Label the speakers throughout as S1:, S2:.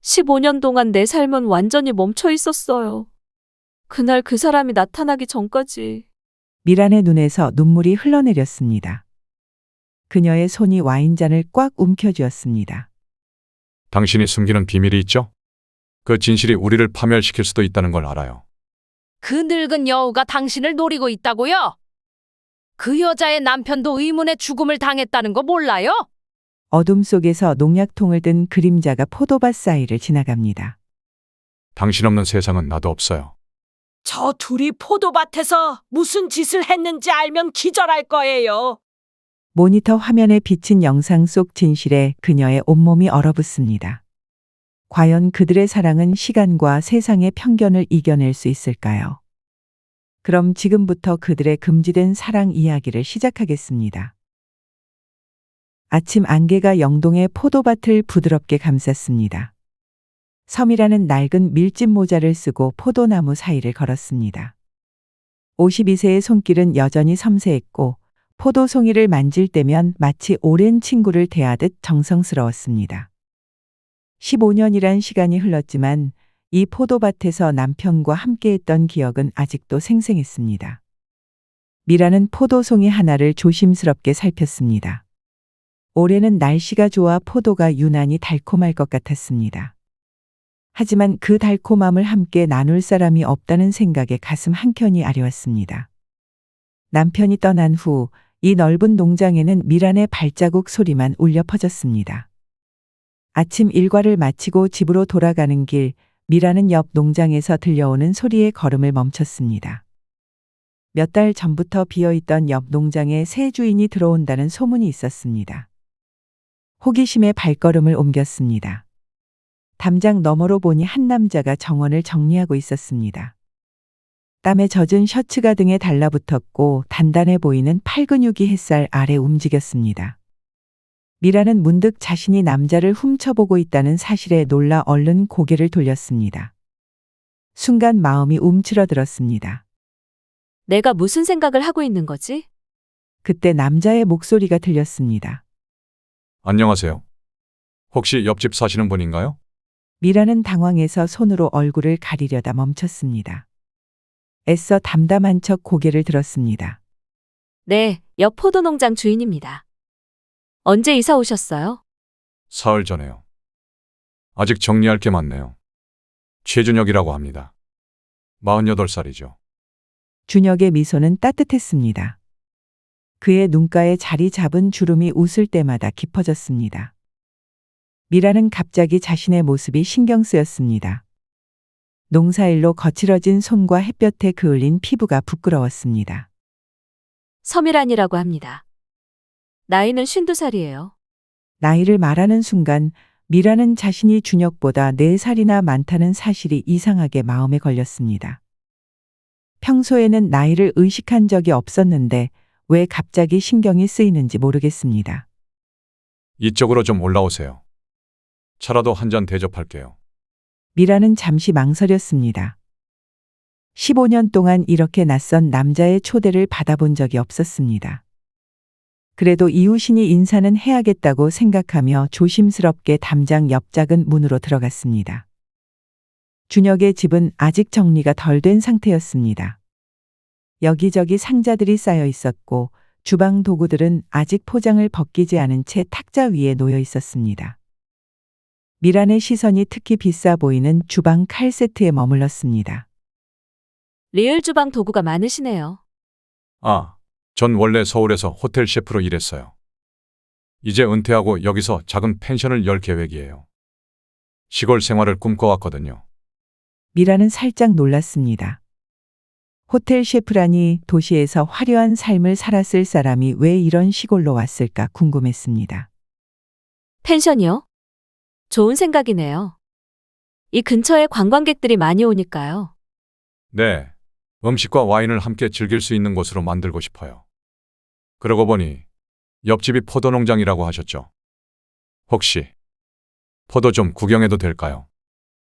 S1: 15년 동안 내 삶은 완전히 멈춰 있었어요. 그날 그 사람이 나타나기 전까지.
S2: 미란의 눈에서 눈물이 흘러내렸습니다. 그녀의 손이 와인잔을 꽉 움켜쥐었습니다.
S3: 당신이 숨기는 비밀이 있죠? 그 진실이 우리를 파멸시킬 수도 있다는 걸 알아요.
S4: 그 늙은 여우가 당신을 노리고 있다고요? 그 여자의 남편도 의문의 죽음을 당했다는 거 몰라요?
S2: 어둠 속에서 농약통을 든 그림자가 포도밭 사이를 지나갑니다.
S3: 당신 없는 세상은 나도 없어요.
S5: 저 둘이 포도밭에서 무슨 짓을 했는지 알면 기절할 거예요.
S2: 모니터 화면에 비친 영상 속 진실에 그녀의 온몸이 얼어붙습니다. 과연 그들의 사랑은 시간과 세상의 편견을 이겨낼 수 있을까요? 그럼 지금부터 그들의 금지된 사랑 이야기를 시작하겠습니다. 아침 안개가 영동의 포도밭을 부드럽게 감쌌습니다. 섬이라는 낡은 밀짚 모자를 쓰고 포도나무 사이를 걸었습니다. 52세의 손길은 여전히 섬세했고 포도송이를 만질 때면 마치 오랜 친구를 대하듯 정성스러웠습니다. 15년이란 시간이 흘렀지만 이 포도밭에서 남편과 함께했던 기억은 아직도 생생했습니다. 미라는 포도송이 하나를 조심스럽게 살폈습니다. 올해는 날씨가 좋아 포도가 유난히 달콤할 것 같았습니다. 하지만 그 달콤함을 함께 나눌 사람이 없다는 생각에 가슴 한켠이 아려왔습니다. 남편이 떠난 후 이 넓은 농장에는 미란의 발자국 소리만 울려 퍼졌습니다. 아침 일과를 마치고 집으로 돌아가는 길, 미라는 옆 농장에서 들려오는 소리에 걸음을 멈췄습니다. 몇 달 전부터 비어있던 옆 농장에 새 주인이 들어온다는 소문이 있었습니다. 호기심에 발걸음을 옮겼습니다. 담장 너머로 보니 한 남자가 정원을 정리하고 있었습니다. 땀에 젖은 셔츠가 등에 달라붙었고 단단해 보이는 팔 근육이 햇살 아래 움직였습니다. 미라는 문득 자신이 남자를 훔쳐보고 있다는 사실에 놀라 얼른 고개를 돌렸습니다. 순간 마음이 움츠러들었습니다.
S1: 내가 무슨 생각을 하고 있는 거지?
S2: 그때 남자의 목소리가 들렸습니다.
S3: 안녕하세요. 혹시 옆집 사시는 분인가요?
S2: 미라는 당황해서 손으로 얼굴을 가리려다 멈췄습니다. 애써 담담한 척 고개를 들었습니다.
S1: 네, 옆 포도농장 주인입니다. 언제 이사 오셨어요?
S3: 사흘 전에요. 아직 정리할 게 많네요. 최준혁이라고 합니다. 48살이죠.
S2: 준혁의 미소는 따뜻했습니다. 그의 눈가에 자리 잡은 주름이 웃을 때마다 깊어졌습니다. 미라는 갑자기 자신의 모습이 신경 쓰였습니다. 농사일로 거칠어진 손과 햇볕에 그을린 피부가 부끄러웠습니다.
S1: 섬이란이라고 합니다. 나이는 52살이에요.
S2: 나이를 말하는 순간 미라는 자신이 준혁보다 4살이나 많다는 사실이 이상하게 마음에 걸렸습니다. 평소에는 나이를 의식한 적이 없었는데 왜 갑자기 신경이 쓰이는지 모르겠습니다.
S3: 이쪽으로 좀 올라오세요. 차라도 한 잔 대접할게요.
S2: 미라는 잠시 망설였습니다. 15년 동안 이렇게 낯선 남자의 초대를 받아본 적이 없었습니다. 그래도 이웃이니 인사는 해야겠다고 생각하며 조심스럽게 담장 옆 작은 문으로 들어갔습니다. 준혁의 집은 아직 정리가 덜 된 상태였습니다. 여기저기 상자들이 쌓여 있었고 주방 도구들은 아직 포장을 벗기지 않은 채 탁자 위에 놓여 있었습니다. 미란의 시선이 특히 비싸 보이는 주방 칼 세트에 머물렀습니다.
S1: 리을 주방 도구가 많으시네요.
S3: 아, 전 원래 서울에서 호텔 셰프로 일했어요. 이제 은퇴하고 여기서 작은 펜션을 열 계획이에요. 시골 생활을 꿈꿔왔거든요.
S2: 미라는 살짝 놀랐습니다. 호텔 셰프라니 도시에서 화려한 삶을 살았을 사람이 왜 이런 시골로 왔을까 궁금했습니다.
S1: 펜션이요? 좋은 생각이네요. 이 근처에 관광객들이 많이 오니까요.
S3: 네, 음식과 와인을 함께 즐길 수 있는 곳으로 만들고 싶어요. 그러고 보니 옆집이 포도농장이라고 하셨죠? 혹시 포도 좀 구경해도 될까요?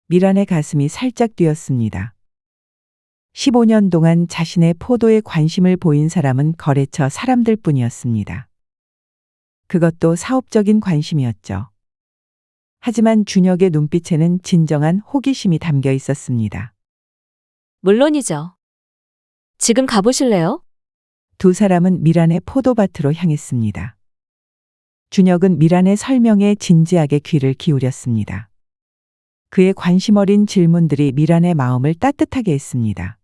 S2: 미란의 가슴이 살짝 뛰었습니다. 15년 동안 자신의 포도에 관심을 보인 사람은 거래처 사람들 뿐이었습니다. 그것도 사업적인 관심이었죠. 하지만 준혁의 눈빛에는 진정한 호기심이 담겨 있었습니다.
S1: 물론이죠. 지금 가보실래요?
S2: 두 사람은 미란의 포도밭으로 향했습니다. 준혁은 미란의 설명에 진지하게 귀를 기울였습니다. 그의 관심 어린 질문들이 미란의 마음을 따뜻하게 했습니다.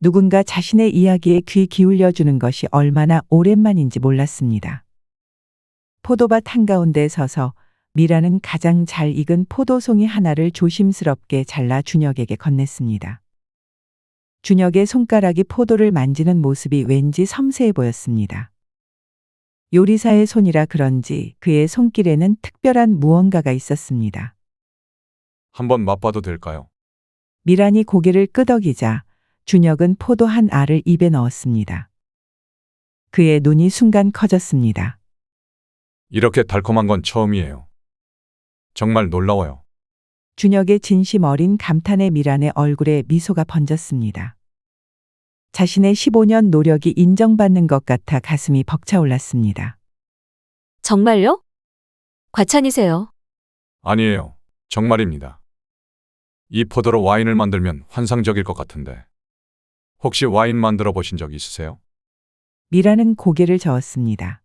S2: 누군가 자신의 이야기에 귀 기울여주는 것이 얼마나 오랜만인지 몰랐습니다. 포도밭 한가운데 서서 미란은 가장 잘 익은 포도송이 하나를 조심스럽게 잘라 준혁에게 건넸습니다. 준혁의 손가락이 포도를 만지는 모습이 왠지 섬세해 보였습니다. 요리사의 손이라 그런지 그의 손길에는 특별한 무언가가 있었습니다.
S3: 한번 맛봐도 될까요?
S2: 미란이 고개를 끄덕이자 준혁은 포도 한 알을 입에 넣었습니다. 그의 눈이 순간 커졌습니다.
S3: 이렇게 달콤한 건 처음이에요. 정말 놀라워요.
S2: 준혁의 진심 어린 감탄에 미란의 얼굴에 미소가 번졌습니다. 자신의 15년 노력이 인정받는 것 같아 가슴이 벅차올랐습니다.
S1: 정말요? 과찬이세요.
S3: 아니에요. 정말입니다. 이 포도로 와인을 만들면 환상적일 것 같은데. 혹시 와인 만들어 보신 적 있으세요?
S2: 미란은 고개를 저었습니다.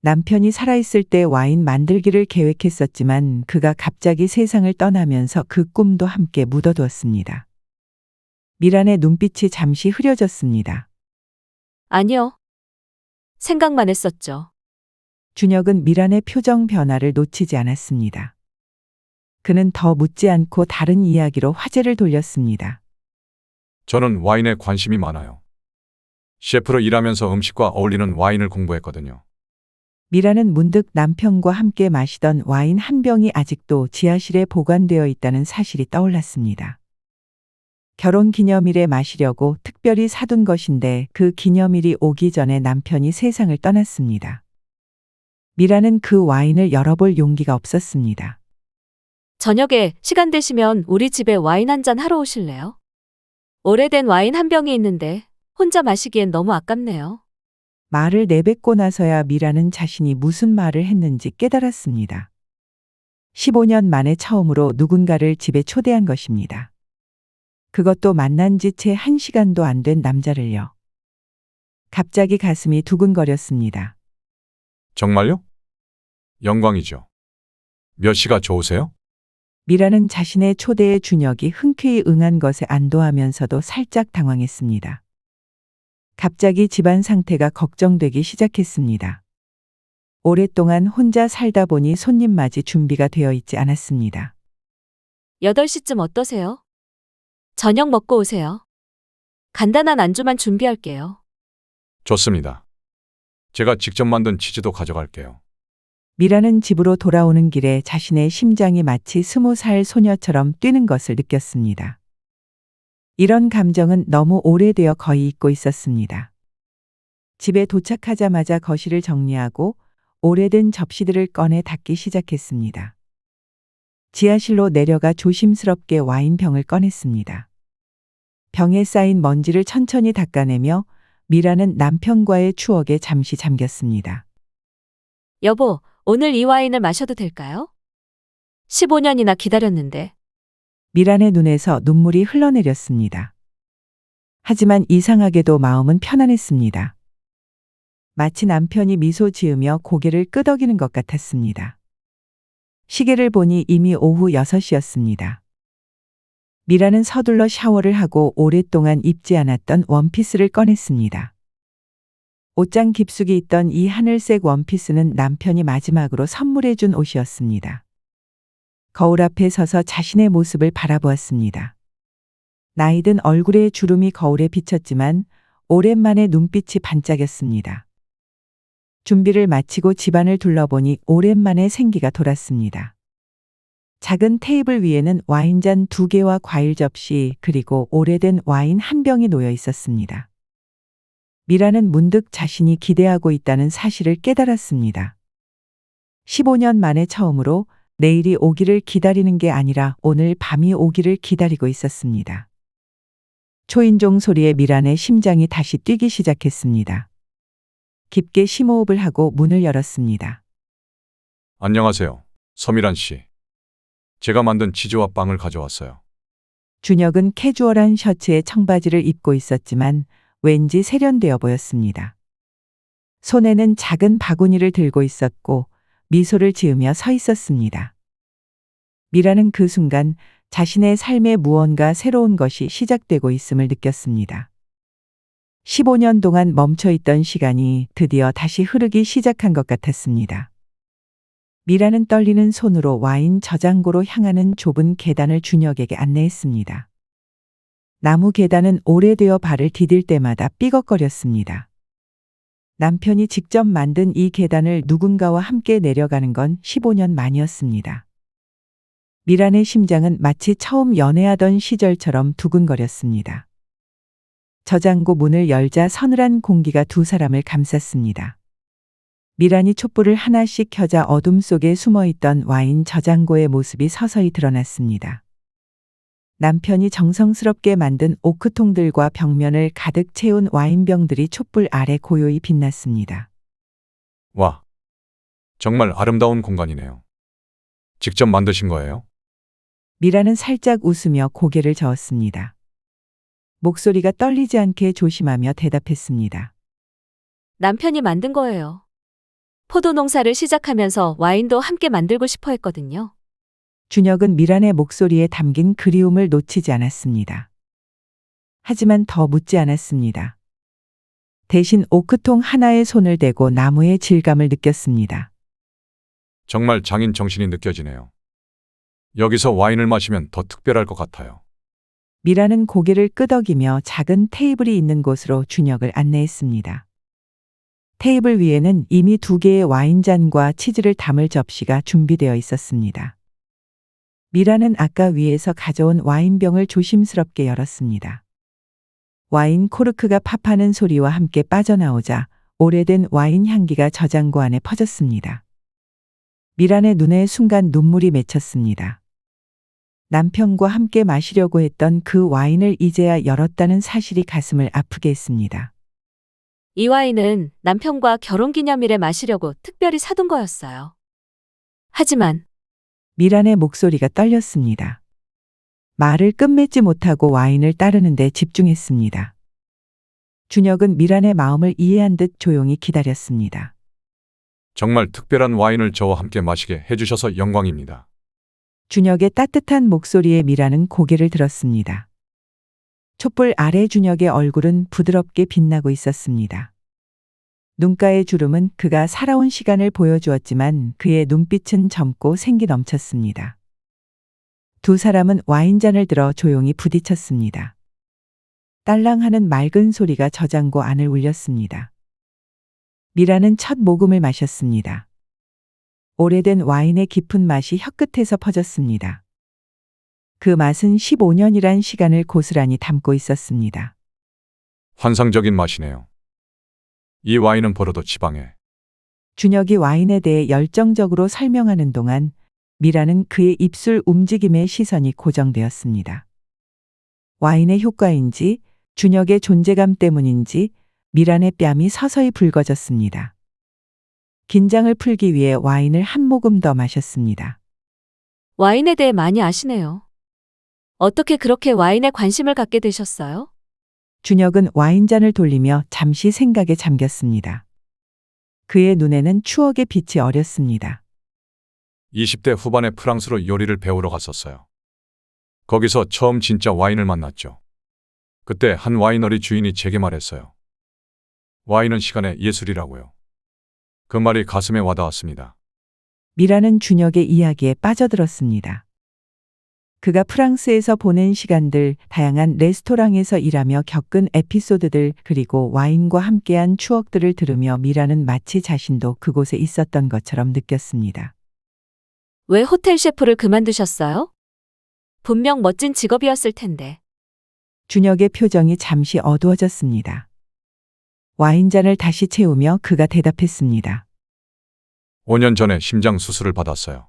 S2: 남편이 살아있을 때 와인 만들기를 계획했었지만 그가 갑자기 세상을 떠나면서 그 꿈도 함께 묻어두었습니다. 미란의 눈빛이 잠시 흐려졌습니다.
S1: 아니요. 생각만 했었죠.
S2: 준혁은 미란의 표정 변화를 놓치지 않았습니다. 그는 더 묻지 않고 다른 이야기로 화제를 돌렸습니다.
S3: 저는 와인에 관심이 많아요. 셰프로 일하면서 음식과 어울리는 와인을 공부했거든요.
S2: 미란은 문득 남편과 함께 마시던 와인 한 병이 아직도 지하실에 보관되어 있다는 사실이 떠올랐습니다. 결혼 기념일에 마시려고 특별히 사둔 것인데 그 기념일이 오기 전에 남편이 세상을 떠났습니다. 미란은 그 와인을 열어볼 용기가 없었습니다.
S1: 저녁에 시간 되시면 우리 집에 와인 한 잔 하러 오실래요? 오래된 와인 한 병이 있는데 혼자 마시기엔 너무 아깝네요.
S2: 말을 내뱉고 나서야 미란은 자신이 무슨 말을 했는지 깨달았습니다. 15년 만에 처음으로 누군가를 집에 초대한 것입니다. 그것도 만난 지 채 1시간도 안 된 남자를요. 갑자기 가슴이 두근거렸습니다.
S3: 정말요? 영광이죠. 몇 시가 좋으세요?
S2: 미라는 자신의 초대에 준혁이 흔쾌히 응한 것에 안도하면서도 살짝 당황했습니다. 갑자기 집안 상태가 걱정되기 시작했습니다. 오랫동안 혼자 살다 보니 손님 맞이 준비가 되어 있지 않았습니다.
S1: 8시쯤 어떠세요? 저녁 먹고 오세요. 간단한 안주만 준비할게요.
S3: 좋습니다. 제가 직접 만든 치즈도 가져갈게요.
S2: 미라는 집으로 돌아오는 길에 자신의 심장이 마치 20살 소녀처럼 뛰는 것을 느꼈습니다. 이런 감정은 너무 오래되어 거의 잊고 있었습니다. 집에 도착하자마자 거실을 정리하고 오래된 접시들을 꺼내 닦기 시작했습니다. 지하실로 내려가 조심스럽게 와인병을 꺼냈습니다. 병에 쌓인 먼지를 천천히 닦아내며 미라는 남편과의 추억에 잠시 잠겼습니다.
S1: 여보, 오늘 이 와인을 마셔도 될까요? 15년이나 기다렸는데.
S2: 미란의 눈에서 눈물이 흘러내렸습니다. 하지만 이상하게도 마음은 편안했습니다. 마치 남편이 미소 지으며 고개를 끄덕이는 것 같았습니다. 시계를 보니 이미 오후 6시였습니다. 미라는 서둘러 샤워를 하고 오랫동안 입지 않았던 원피스를 꺼냈습니다. 옷장 깊숙이 있던 이 하늘색 원피스는 남편이 마지막으로 선물해준 옷이었습니다. 거울 앞에 서서 자신의 모습을 바라보았습니다. 나이든 얼굴의 주름이 거울에 비쳤지만 오랜만에 눈빛이 반짝였습니다. 준비를 마치고 집안을 둘러보니 오랜만에 생기가 돌았습니다. 작은 테이블 위에는 와인잔 2개와 과일 접시 그리고 오래된 와인 한 병이 놓여 있었습니다. 미라는 문득 자신이 기대하고 있다는 사실을 깨달았습니다. 15년 만에 처음으로 내일이 오기를 기다리는 게 아니라 오늘 밤이 오기를 기다리고 있었습니다. 초인종 소리에 미란의 심장이 다시 뛰기 시작했습니다. 깊게 심호흡을 하고 문을 열었습니다.
S3: 안녕하세요. 서미란 씨, 제가 만든 치즈와 빵을 가져왔어요.
S2: 준혁은 캐주얼한 셔츠에 청바지를 입고 있었지만 왠지 세련되어 보였습니다. 손에는 작은 바구니를 들고 있었고 미소를 지으며 서 있었습니다. 미라는 그 순간 자신의 삶에 무언가 새로운 것이 시작되고 있음을 느꼈습니다. 15년 동안 멈춰있던 시간이 드디어 다시 흐르기 시작한 것 같았습니다. 미라는 떨리는 손으로 와인 저장고로 향하는 좁은 계단을 준혁에게 안내했습니다. 나무 계단은 오래되어 발을 디딜 때마다 삐걱거렸습니다. 남편이 직접 만든 이 계단을 누군가와 함께 내려가는 건 15년 만이었습니다. 미란의 심장은 마치 처음 연애하던 시절처럼 두근거렸습니다. 저장고 문을 열자 서늘한 공기가 두 사람을 감쌌습니다. 미란이 촛불을 하나씩 켜자 어둠 속에 숨어있던 와인 저장고의 모습이 서서히 드러났습니다. 남편이 정성스럽게 만든 오크통들과 벽면을 가득 채운 와인병들이 촛불 아래 고요히 빛났습니다.
S3: 와, 정말 아름다운 공간이네요. 직접 만드신 거예요?
S2: 미라는 살짝 웃으며 고개를 저었습니다. 목소리가 떨리지 않게 조심하며 대답했습니다.
S1: 남편이 만든 거예요. 포도 농사를 시작하면서 와인도 함께 만들고 싶어 했거든요.
S2: 준혁은 미란의 목소리에 담긴 그리움을 놓치지 않았습니다. 하지만 더 묻지 않았습니다. 대신 오크통 하나에 손을 대고 나무의 질감을 느꼈습니다.
S3: 정말 장인 정신이 느껴지네요. 여기서 와인을 마시면 더 특별할 것 같아요.
S2: 미라는 고개를 끄덕이며 작은 테이블이 있는 곳으로 준혁을 안내했습니다. 테이블 위에는 이미 2개의 와인잔과 치즈를 담을 접시가 준비되어 있었습니다. 미라는 아까 위에서 가져온 와인병을 조심스럽게 열었습니다. 와인 코르크가 팝하는 소리와 함께 빠져나오자 오래된 와인 향기가 저장고 안에 퍼졌습니다. 미란의 눈에 순간 눈물이 맺혔습니다. 남편과 함께 마시려고 했던 그 와인을 이제야 열었다는 사실이 가슴을 아프게 했습니다.
S1: 이 와인은 남편과 결혼기념일에 마시려고 특별히 사둔 거였어요. 하지만
S2: 미란의 목소리가 떨렸습니다. 말을 끝맺지 못하고 와인을 따르는데 집중했습니다. 준혁은 미란의 마음을 이해한 듯 조용히 기다렸습니다.
S3: 정말 특별한 와인을 저와 함께 마시게 해주셔서 영광입니다.
S2: 준혁의 따뜻한 목소리에 미라는 고개를 들었습니다. 촛불 아래 준혁의 얼굴은 부드럽게 빛나고 있었습니다. 눈가의 주름은 그가 살아온 시간을 보여주었지만 그의 눈빛은 젊고 생기 넘쳤습니다. 두 사람은 와인잔을 들어 조용히 부딪혔습니다. 딸랑하는 맑은 소리가 저장고 안을 울렸습니다. 미라는 첫 모금을 마셨습니다. 오래된 와인의 깊은 맛이 혀끝에서 퍼졌습니다. 그 맛은 15년이란 시간을 고스란히 담고 있었습니다.
S3: 환상적인 맛이네요. 이 와인은 버려도 지방에.
S2: 준혁이 와인에 대해 열정적으로 설명하는 동안 미라는 그의 입술 움직임에 시선이 고정되었습니다. 와인의 효과인지 준혁의 존재감 때문인지 미란의 뺨이 서서히 붉어졌습니다. 긴장을 풀기 위해 와인을 한 모금 더 마셨습니다.
S1: 와인에 대해 많이 아시네요. 어떻게 그렇게 와인에 관심을 갖게 되셨어요?
S2: 준혁은 와인잔을 돌리며 잠시 생각에 잠겼습니다. 그의 눈에는 추억의 빛이 어렸습니다.
S3: 20대 후반에 프랑스로 요리를 배우러 갔었어요. 거기서 처음 진짜 와인을 만났죠. 그때 한 와이너리 주인이 제게 말했어요. 와인은 시간의 예술이라고요. 그 말이 가슴에 와닿았습니다.
S2: 미라는 준혁의 이야기에 빠져들었습니다. 그가 프랑스에서 보낸 시간들, 다양한 레스토랑에서 일하며 겪은 에피소드들, 그리고 와인과 함께한 추억들을 들으며 미라는 마치 자신도 그곳에 있었던 것처럼 느꼈습니다.
S1: 왜 호텔 셰프를 그만두셨어요? 분명 멋진 직업이었을 텐데.
S2: 준혁의 표정이 잠시 어두워졌습니다. 와인잔을 다시 채우며 그가 대답했습니다.
S3: 5년 전에 심장 수술을 받았어요.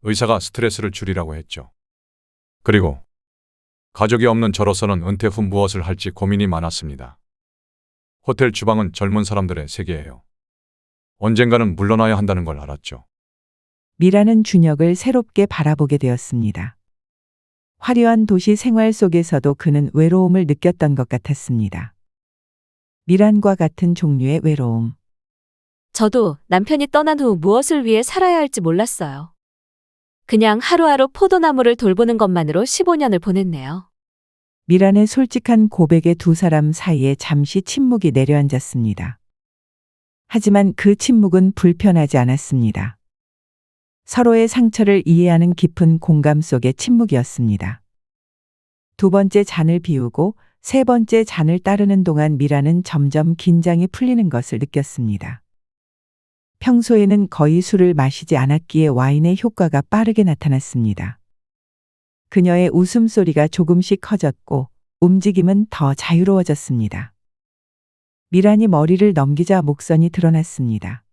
S3: 의사가 스트레스를 줄이라고 했죠. 그리고 가족이 없는 저로서는 은퇴 후 무엇을 할지 고민이 많았습니다. 호텔 주방은 젊은 사람들의 세계예요. 언젠가는 물러나야 한다는 걸 알았죠.
S2: 미라는 준혁을 새롭게 바라보게 되었습니다. 화려한 도시 생활 속에서도 그는 외로움을 느꼈던 것 같았습니다. 미란과 같은 종류의 외로움.
S1: 저도 남편이 떠난 후 무엇을 위해 살아야 할지 몰랐어요. 그냥 하루하루 포도나무를 돌보는 것만으로 15년을 보냈네요.
S2: 미란의 솔직한 고백에 두 사람 사이에 잠시 침묵이 내려앉았습니다. 하지만 그 침묵은 불편하지 않았습니다. 서로의 상처를 이해하는 깊은 공감 속의 침묵이었습니다. 두 번째 잔을 비우고 세 번째 잔을 따르는 동안 미라는 점점 긴장이 풀리는 것을 느꼈습니다. 평소에는 거의 술을 마시지 않았기에 와인의 효과가 빠르게 나타났습니다. 그녀의 웃음소리가 조금씩 커졌고 움직임은 더 자유로워졌습니다. 미란이 머리를 넘기자 목선이 드러났습니다.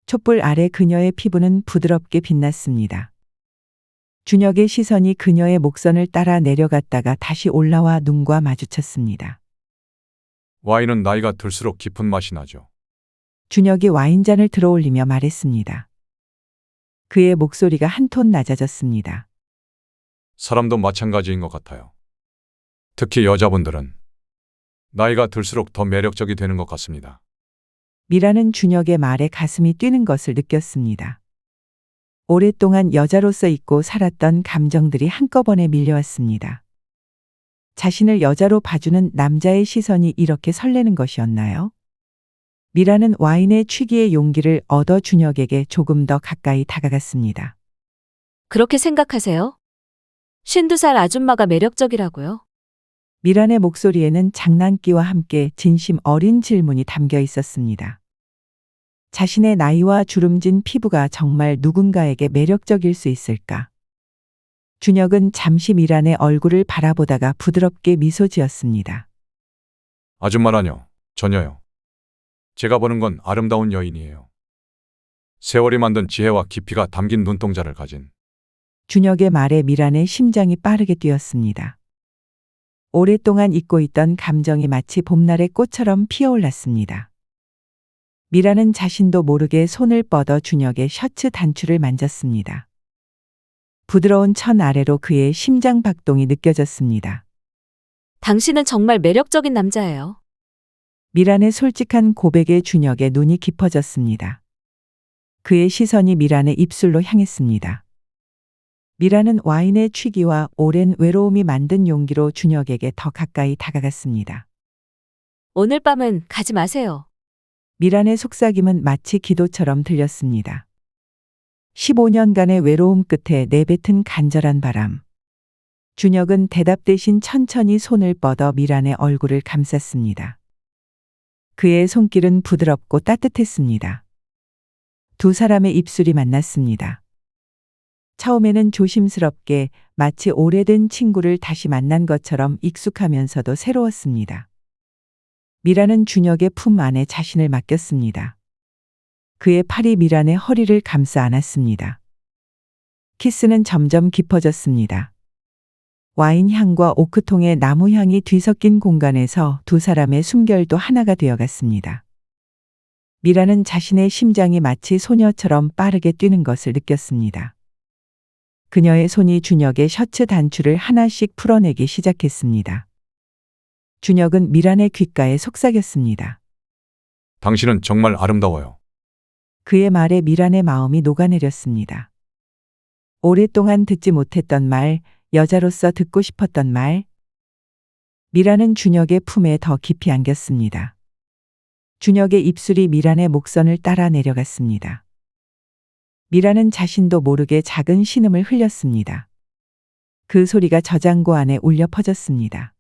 S2: 촛불 아래 그녀의 피부는 부드럽게 빛났습니다. 준혁의 시선이 그녀의 목선을 따라 내려갔다가 다시 올라와 눈과 마주쳤습니다.
S3: 와인은 나이가 들수록 깊은 맛이 나죠.
S2: 준혁이 와인잔을 들어올리며 말했습니다. 그의 목소리가 한 톤 낮아졌습니다.
S3: 사람도 마찬가지인 것 같아요. 특히 여자분들은 나이가 들수록 더 매력적이 되는 것 같습니다.
S2: 미라는 준혁의 말에 가슴이 뛰는 것을 느꼈습니다. 오랫동안 여자로서 잊고 살았던 감정들이 한꺼번에 밀려왔습니다. 자신을 여자로 봐주는 남자의 시선이 이렇게 설레는 것이었나요? 미라는 와인에 취기의 용기를 얻어 준혁에게 조금 더 가까이 다가갔습니다.
S1: 그렇게 생각하세요? 52살 아줌마가 매력적이라고요?
S2: 미란의 목소리에는 장난기와 함께 진심 어린 질문이 담겨 있었습니다. 자신의 나이와 주름진 피부가 정말 누군가에게 매력적일 수 있을까? 준혁은 잠시 미란의 얼굴을 바라보다가 부드럽게 미소 지었습니다.
S3: 아줌마라뇨. 전혀요. 제가 보는 건 아름다운 여인이에요. 세월이 만든 지혜와 깊이가 담긴 눈동자를 가진.
S2: 준혁의 말에 미란의 심장이 빠르게 뛰었습니다. 오랫동안 잊고 있던 감정이 마치 봄날의 꽃처럼 피어올랐습니다. 미란은 자신도 모르게 손을 뻗어 준혁의 셔츠 단추를 만졌습니다. 부드러운 천 아래로 그의 심장 박동이 느껴졌습니다.
S1: 당신은 정말 매력적인 남자예요.
S2: 미란의 솔직한 고백에 준혁의 눈이 깊어졌습니다. 그의 시선이 미란의 입술로 향했습니다. 미란은 와인의 취기와 오랜 외로움이 만든 용기로 준혁에게 더 가까이 다가갔습니다.
S1: 오늘 밤은 가지 마세요.
S2: 미란의 속삭임은 마치 기도처럼 들렸습니다. 15년간의 외로움 끝에 내뱉은 간절한 바람. 준혁은 대답 대신 천천히 손을 뻗어 미란의 얼굴을 감쌌습니다. 그의 손길은 부드럽고 따뜻했습니다. 두 사람의 입술이 만났습니다. 처음에는 조심스럽게 마치 오래된 친구를 다시 만난 것처럼 익숙하면서도 새로웠습니다. 미란은 준혁의 품 안에 자신을 맡겼습니다. 그의 팔이 미란의 허리를 감싸 안았습니다. 키스는 점점 깊어졌습니다. 와인 향과 오크통의 나무 향이 뒤섞인 공간에서 두 사람의 숨결도 하나가 되어갔습니다. 미라는 자신의 심장이 마치 소녀처럼 빠르게 뛰는 것을 느꼈습니다. 그녀의 손이 준혁의 셔츠 단추를 하나씩 풀어내기 시작했습니다. 준혁은 미란의 귓가에 속삭였습니다.
S3: 당신은 정말 아름다워요.
S2: 그의 말에 미란의 마음이 녹아내렸습니다. 오랫동안 듣지 못했던 말, 여자로서 듣고 싶었던 말. 미란은 준혁의 품에 더 깊이 안겼습니다. 준혁의 입술이 미란의 목선을 따라 내려갔습니다. 미란은 자신도 모르게 작은 신음을 흘렸습니다. 그 소리가 저장고 안에 울려 퍼졌습니다.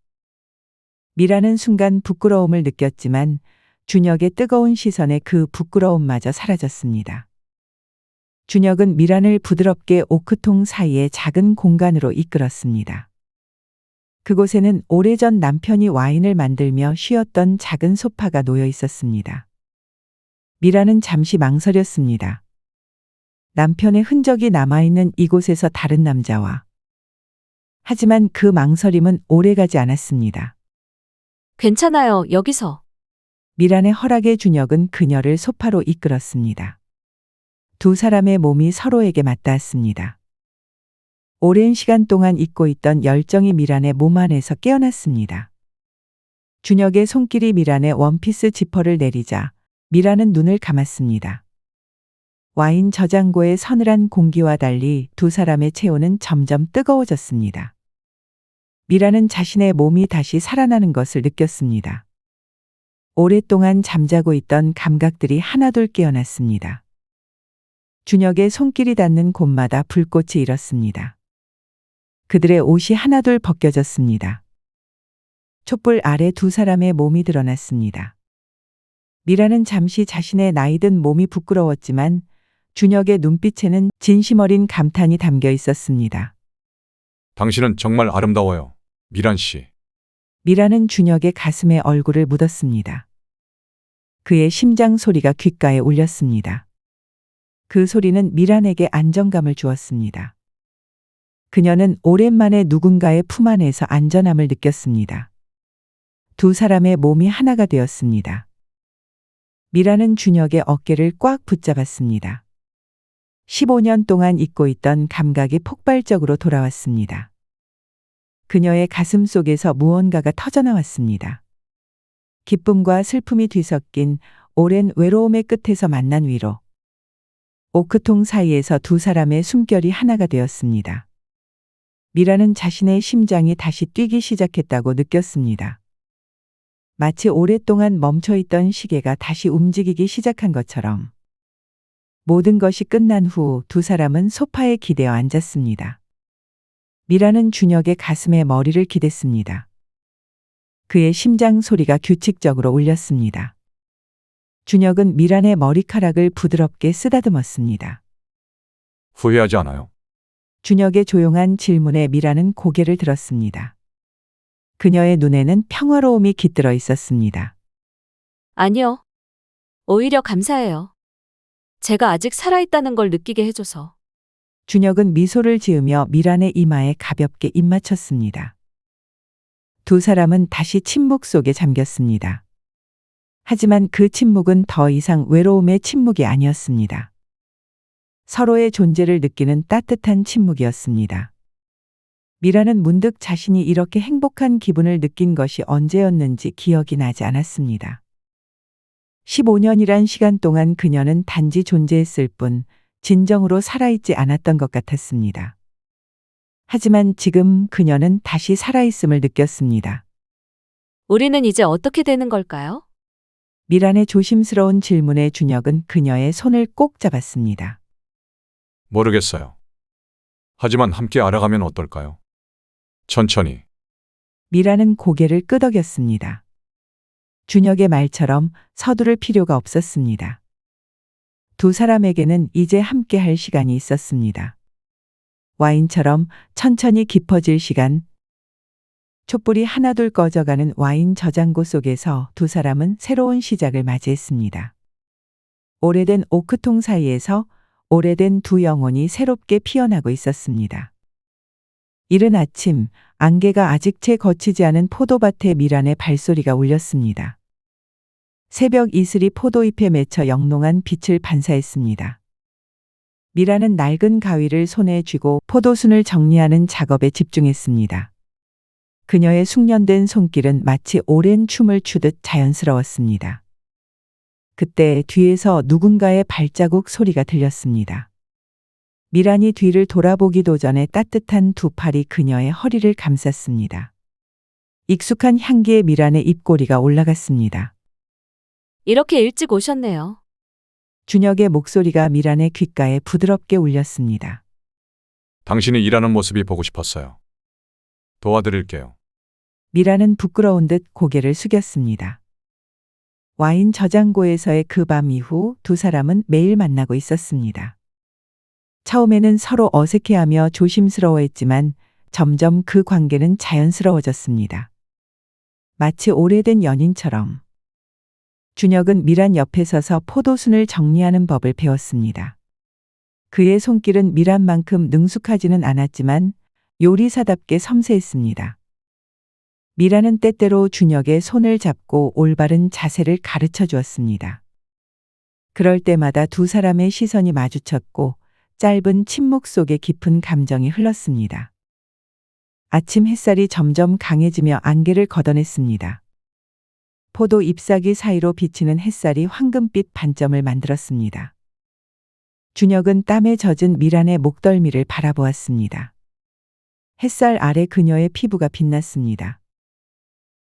S2: 미란은 순간 부끄러움을 느꼈지만 준혁의 뜨거운 시선에 그 부끄러움마저 사라졌습니다. 준혁은 미란을 부드럽게 오크통 사이의 작은 공간으로 이끌었습니다. 그곳에는 오래전 남편이 와인을 만들며 쉬었던 작은 소파가 놓여 있었습니다. 미란은 잠시 망설였습니다. 남편의 흔적이 남아있는 이곳에서 다른 남자와. 하지만 그 망설임은 오래가지 않았습니다.
S1: 괜찮아요, 여기서.
S2: 미란의 허락에 준혁은 그녀를 소파로 이끌었습니다. 두 사람의 몸이 서로에게 맞닿았습니다. 오랜 시간 동안 잊고 있던 열정이 미란의 몸 안에서 깨어났습니다. 준혁의 손길이 미란의 원피스 지퍼를 내리자 미란은 눈을 감았습니다. 와인 저장고의 서늘한 공기와 달리 두 사람의 체온은 점점 뜨거워졌습니다. 미란은 자신의 몸이 다시 살아나는 것을 느꼈습니다. 오랫동안 잠자고 있던 감각들이 하나둘 깨어났습니다. 준혁의 손길이 닿는 곳마다 불꽃이 일었습니다. 그들의 옷이 하나둘 벗겨졌습니다. 촛불 아래 두 사람의 몸이 드러났습니다. 미라는 잠시 자신의 나이든 몸이 부끄러웠지만 준혁의 눈빛에는 진심 어린 감탄이 담겨 있었습니다.
S3: 당신은 정말 아름다워요. 미란 씨.
S2: 미라는 준혁의 가슴에 얼굴을 묻었습니다. 그의 심장 소리가 귓가에 울렸습니다. 그 소리는 미란에게 안정감을 주었습니다. 그녀는 오랜만에 누군가의 품 안에서 안전함을 느꼈습니다. 두 사람의 몸이 하나가 되었습니다. 미라는 준혁의 어깨를 꽉 붙잡았습니다. 15년 동안 잊고 있던 감각이 폭발적으로 돌아왔습니다. 그녀의 가슴 속에서 무언가가 터져나왔습니다. 기쁨과 슬픔이 뒤섞인 오랜 외로움의 끝에서 만난 위로. 오크통 사이에서 두 사람의 숨결이 하나가 되었습니다. 미라는 자신의 심장이 다시 뛰기 시작했다고 느꼈습니다. 마치 오랫동안 멈춰있던 시계가 다시 움직이기 시작한 것처럼. 모든 것이 끝난 후 두 사람은 소파에 기대어 앉았습니다. 미라는 준혁의 가슴에 머리를 기댔습니다. 그의 심장 소리가 규칙적으로 울렸습니다. 준혁은 미란의 머리카락을 부드럽게 쓰다듬었습니다.
S3: 후회하지 않아요?
S2: 준혁의 조용한 질문에 미라는 고개를 들었습니다. 그녀의 눈에는 평화로움이 깃들어 있었습니다.
S1: 아니요. 오히려 감사해요. 제가 아직 살아있다는 걸 느끼게 해줘서.
S2: 준혁은 미소를 지으며 미란의 이마에 가볍게 입맞췄습니다. 두 사람은 다시 침묵 속에 잠겼습니다. 하지만 그 침묵은 더 이상 외로움의 침묵이 아니었습니다. 서로의 존재를 느끼는 따뜻한 침묵이었습니다. 미라는 문득 자신이 이렇게 행복한 기분을 느낀 것이 언제였는지 기억이 나지 않았습니다. 15년이란 시간 동안 그녀는 단지 존재했을 뿐 진정으로 살아있지 않았던 것 같았습니다. 하지만 지금 그녀는 다시 살아있음을 느꼈습니다.
S1: 우리는 이제 어떻게 되는 걸까요?
S2: 미란의 조심스러운 질문에 준혁은 그녀의 손을 꼭 잡았습니다.
S3: 모르겠어요. 하지만 함께 알아가면 어떨까요? 천천히.
S2: 미라는 고개를 끄덕였습니다. 준혁의 말처럼 서두를 필요가 없었습니다. 두 사람에게는 이제 함께 할 시간이 있었습니다. 와인처럼 천천히 깊어질 시간. 촛불이 하나둘 꺼져가는 와인 저장고 속에서 두 사람은 새로운 시작을 맞이했습니다. 오래된 오크통 사이에서 오래된 두 영혼이 새롭게 피어나고 있었습니다. 이른 아침, 안개가 아직 채 거치지 않은 포도밭에 미란의 발소리가 울렸습니다. 새벽 이슬이 포도잎에 맺혀 영롱한 빛을 반사했습니다. 미란은 낡은 가위를 손에 쥐고 포도순을 정리하는 작업에 집중했습니다. 그녀의 숙련된 손길은 마치 오랜 춤을 추듯 자연스러웠습니다. 그때 뒤에서 누군가의 발자국 소리가 들렸습니다. 미란이 뒤를 돌아보기도 전에 따뜻한 두 팔이 그녀의 허리를 감쌌습니다. 익숙한 향기에 미란의 입꼬리가 올라갔습니다.
S1: 이렇게 일찍 오셨네요.
S2: 준혁의 목소리가 미란의 귓가에 부드럽게 울렸습니다.
S3: 당신이 일하는 모습이 보고 싶었어요. 도와드릴게요.
S2: 미란은 부끄러운 듯 고개를 숙였습니다. 와인 저장고에서의 그 밤 이후 두 사람은 매일 만나고 있었습니다. 처음에는 서로 어색해하며 조심스러워했지만 점점 그 관계는 자연스러워졌습니다. 마치 오래된 연인처럼. 준혁은 미란 옆에 서서 포도순을 정리하는 법을 배웠습니다. 그의 손길은 미란만큼 능숙하지는 않았지만 요리사답게 섬세했습니다. 미란은 때때로 준혁의 손을 잡고 올바른 자세를 가르쳐 주었습니다. 그럴 때마다 두 사람의 시선이 마주쳤고 짧은 침묵 속에 깊은 감정이 흘렀습니다. 아침 햇살이 점점 강해지며 안개를 걷어냈습니다. 포도 잎사귀 사이로 비치는 햇살이 황금빛 반점을 만들었습니다. 준혁은 땀에 젖은 미란의 목덜미를 바라보았습니다. 햇살 아래 그녀의 피부가 빛났습니다.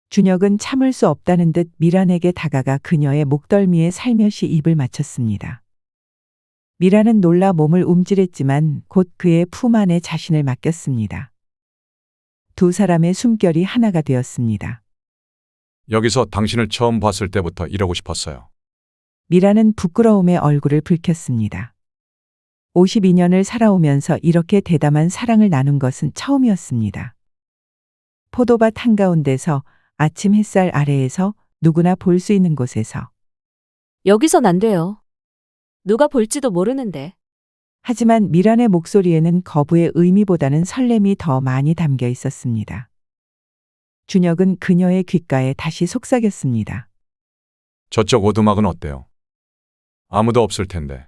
S2: 준혁은 참을 수 없다는 듯 미란에게 다가가 그녀의 목덜미에 살며시 입을 맞췄습니다. 미란은 놀라 몸을 움찔했지만 곧 그의 품 안에 자신을 맡겼습니다. 두 사람의 숨결이 하나가 되었습니다.
S3: 여기서 당신을 처음 봤을 때부터 이러고 싶었어요.
S2: 미란은 부끄러움에 얼굴을 붉혔습니다. 52년을 살아오면서 이렇게 대담한 사랑을 나눈 것은 처음이었습니다. 포도밭 한가운데서 아침 햇살 아래에서 누구나 볼 수 있는 곳에서.
S1: 여기선 안 돼요. 누가 볼지도 모르는데.
S2: 하지만 미란의 목소리에는 거부의 의미보다는 설렘이 더 많이 담겨 있었습니다. 준혁은 그녀의 귓가에 다시 속삭였습니다.
S3: 저쪽 오두막은 어때요? 아무도 없을 텐데.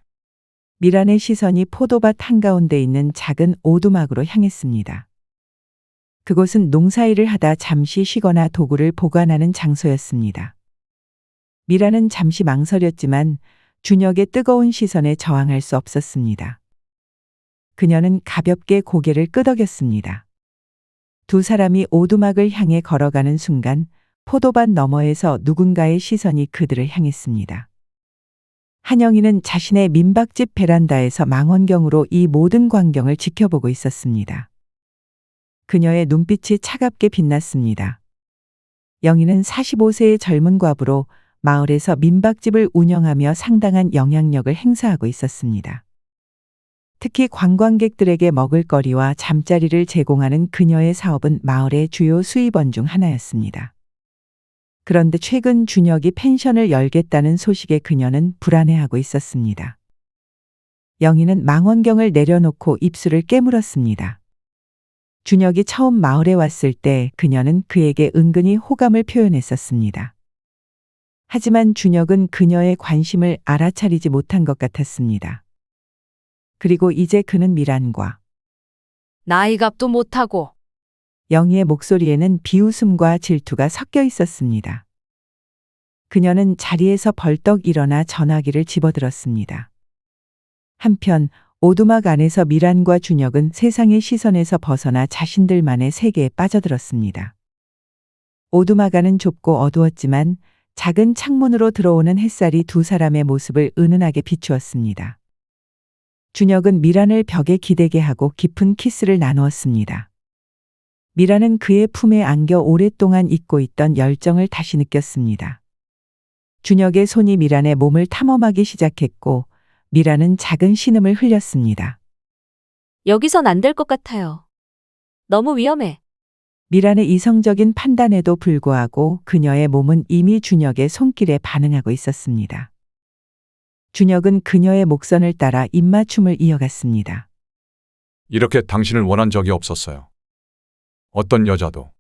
S2: 미란의 시선이 포도밭 한가운데 있는 작은 오두막으로 향했습니다. 그곳은 농사일을 하다 잠시 쉬거나 도구를 보관하는 장소였습니다. 미란은 잠시 망설였지만 준혁의 뜨거운 시선에 저항할 수 없었습니다. 그녀는 가볍게 고개를 끄덕였습니다. 두 사람이 오두막을 향해 걸어가는 순간 포도밭 너머에서 누군가의 시선이 그들을 향했습니다. 한영이는 자신의 민박집 베란다에서 망원경으로 이 모든 광경을 지켜보고 있었습니다. 그녀의 눈빛이 차갑게 빛났습니다. 영희는 45세의 젊은 과부로 마을에서 민박집을 운영하며 상당한 영향력을 행사하고 있었습니다. 특히 관광객들에게 먹을거리와 잠자리를 제공하는 그녀의 사업은 마을의 주요 수입원 중 하나였습니다. 그런데 최근 준혁이 펜션을 열겠다는 소식에 그녀는 불안해하고 있었습니다. 영희는 망원경을 내려놓고 입술을 깨물었습니다. 준혁이 처음 마을에 왔을 때 그녀는 그에게 은근히 호감을 표현했었습니다. 하지만 준혁은 그녀의 관심을 알아차리지 못한 것 같았습니다. 그리고 이제 그는 미란과
S4: 나이값도 못하고
S2: 영희의 목소리에는 비웃음과 질투가 섞여 있었습니다. 그녀는 자리에서 벌떡 일어나 전화기를 집어들었습니다. 한편 오두막 안에서 미란과 준혁은 세상의 시선에서 벗어나 자신들만의 세계에 빠져들었습니다. 오두막 안은 좁고 어두웠지만 작은 창문으로 들어오는 햇살이 두 사람의 모습을 은은하게 비추었습니다. 준혁은 미란을 벽에 기대게 하고 깊은 키스를 나누었습니다. 미란은 그의 품에 안겨 오랫동안 잊고 있던 열정을 다시 느꼈습니다. 준혁의 손이 미란의 몸을 탐험하기 시작했고 미란은 작은 신음을 흘렸습니다.
S1: 여기선 안 될 것 같아요. 너무 위험해.
S2: 미란의 이성적인 판단에도 불구하고 그녀의 몸은 이미 준혁의 손길에 반응하고 있었습니다. 준혁은 그녀의 목선을 따라 입맞춤을 이어갔습니다.
S3: 이렇게 당신을 원한 적이 없었어요. 어떤 여자도.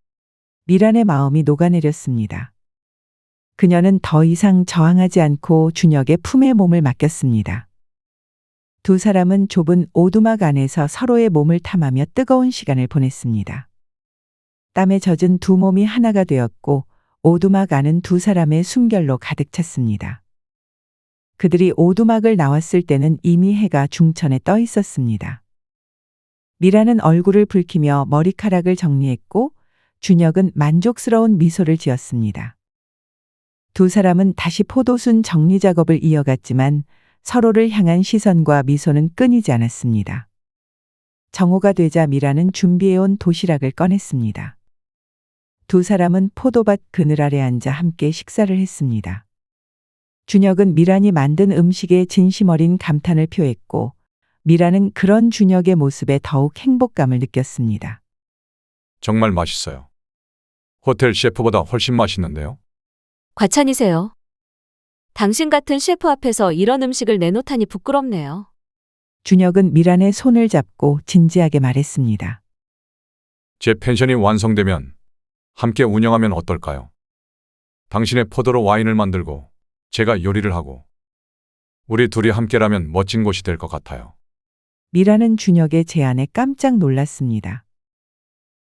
S2: 미란의 마음이 녹아내렸습니다. 그녀는 더 이상 저항하지 않고 준혁의 품에 몸을 맡겼습니다. 두 사람은 좁은 오두막 안에서 서로의 몸을 탐하며 뜨거운 시간을 보냈습니다. 땀에 젖은 두 몸이 하나가 되었고 오두막 안은 두 사람의 숨결로 가득 찼습니다. 그들이 오두막을 나왔을 때는 이미 해가 중천에 떠 있었습니다. 미란은 얼굴을 붉히며 머리카락을 정리했고 준혁은 만족스러운 미소를 지었습니다. 두 사람은 다시 포도순 정리 작업을 이어갔지만 서로를 향한 시선과 미소는 끊이지 않았습니다. 정오가 되자 미란은 준비해온 도시락을 꺼냈습니다. 두 사람은 포도밭 그늘 아래 앉아 함께 식사를 했습니다. 준혁은 미란이 만든 음식에 진심 어린 감탄을 표했고 미란은 그런 준혁의 모습에 더욱 행복감을 느꼈습니다.
S3: 정말 맛있어요. 호텔 셰프보다 훨씬 맛있는데요?
S1: 과찬이세요. 당신 같은 셰프 앞에서 이런 음식을 내놓다니 부끄럽네요.
S2: 준혁은 미란의 손을 잡고 진지하게 말했습니다.
S3: 제 펜션이 완성되면 함께 운영하면 어떨까요? 당신의 포도로 와인을 만들고 제가 요리를 하고 우리 둘이 함께라면 멋진 곳이 될 것 같아요.
S2: 미라는 준혁의 제안에 깜짝 놀랐습니다.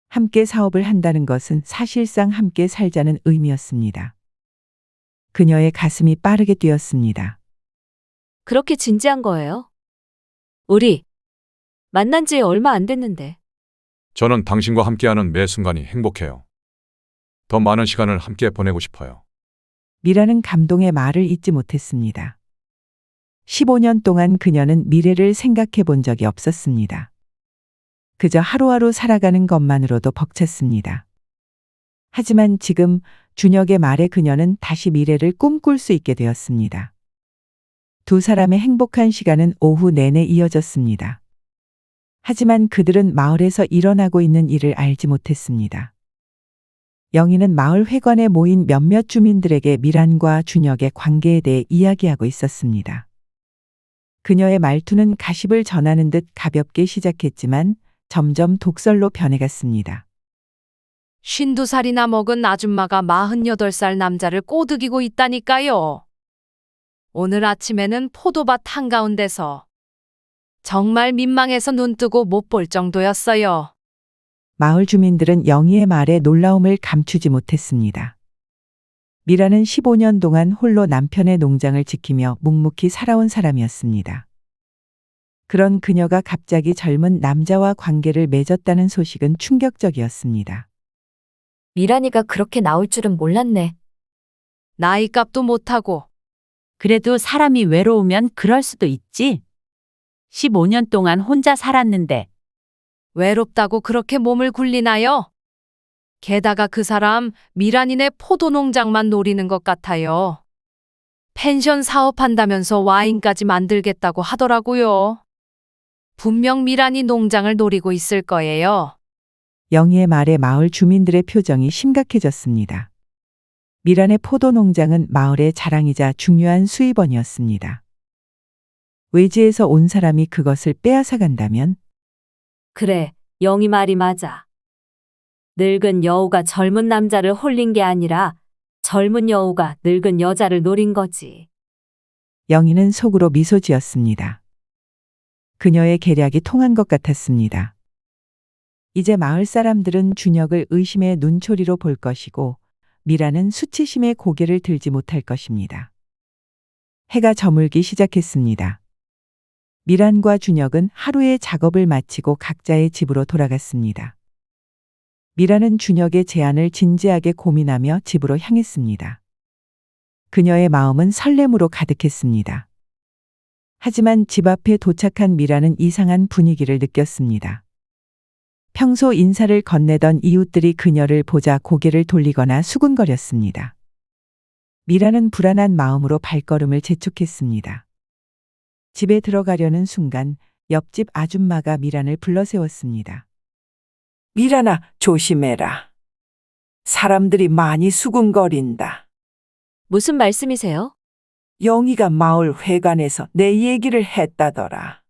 S2: 함께 사업을 한다는 것은 사실상 함께 살자는 의미였습니다. 그녀의 가슴이 빠르게 뛰었습니다.
S1: 그렇게 진지한 거예요? 우리 만난 지 얼마 안 됐는데.
S3: 저는 당신과 함께하는 매 순간이 행복해요. 더 많은 시간을 함께 보내고 싶어요.
S2: 미라는 감동의 말을 잇지 못했습니다. 15년 동안 그녀는 미래를 생각해 본 적이 없었습니다. 그저 하루하루 살아가는 것만으로도 벅찼습니다. 하지만 지금 준혁의 말에 그녀는 다시 미래를 꿈꿀 수 있게 되었습니다. 두 사람의 행복한 시간은 오후 내내 이어졌습니다. 하지만 그들은 마을에서 일어나고 있는 일을 알지 못했습니다. 영희는 마을 회관에 모인 몇몇 주민들에게 미란과 준혁의 관계에 대해 이야기하고 있었습니다. 그녀의 말투는 가십을 전하는 듯 가볍게 시작했지만 점점 독설로 변해갔습니다.
S4: 52살이나 먹은 아줌마가 48살 남자를 꼬드기고 있다니까요. 오늘 아침에는 포도밭 한가운데서 정말 민망해서 눈 뜨고 못 볼 정도였어요.
S2: 마을 주민들은 영희의 말에 놀라움을 감추지 못했습니다. 미라는 15년 동안 홀로 남편의 농장을 지키며 묵묵히 살아온 사람이었습니다. 그런 그녀가 갑자기 젊은 남자와 관계를 맺었다는 소식은 충격적이었습니다.
S1: 미란이가 그렇게 나올 줄은 몰랐네.
S4: 나이값도 못하고
S6: 그래도 사람이 외로우면 그럴 수도 있지. 15년 동안 혼자 살았는데
S4: 외롭다고 그렇게 몸을 굴리나요? 게다가 그 사람 미란이네 포도 농장만 노리는 것 같아요. 펜션 사업한다면서 와인까지 만들겠다고 하더라고요. 분명 미란이 농장을 노리고 있을 거예요.
S2: 영희의 말에 마을 주민들의 표정이 심각해졌습니다. 미란의 포도 농장은 마을의 자랑이자 중요한 수입원이었습니다. 외지에서 온 사람이 그것을 빼앗아 간다면
S1: 그래, 영희 말이 맞아. 늙은 여우가 젊은 남자를 홀린 게 아니라 젊은 여우가 늙은 여자를 노린 거지.
S2: 영희는 속으로 미소 지었습니다. 그녀의 계략이 통한 것 같았습니다. 이제 마을 사람들은 준혁을 의심의 눈초리로 볼 것이고 미라는 수치심에 고개를 들지 못할 것입니다. 해가 저물기 시작했습니다. 미란과 준혁은 하루의 작업을 마치고 각자의 집으로 돌아갔습니다. 미란은 준혁의 제안을 진지하게 고민하며 집으로 향했습니다. 그녀의 마음은 설렘으로 가득했습니다. 하지만 집 앞에 도착한 미란은 이상한 분위기를 느꼈습니다. 평소 인사를 건네던 이웃들이 그녀를 보자 고개를 돌리거나 수군거렸습니다. 미란은 불안한 마음으로 발걸음을 재촉했습니다. 집에 들어가려는 순간 옆집 아줌마가 미란을 불러세웠습니다.
S7: 미란아, 조심해라. 사람들이 많이 수군거린다.
S1: 무슨 말씀이세요?
S7: 영희가 마을 회관에서 내 얘기를 했다더라.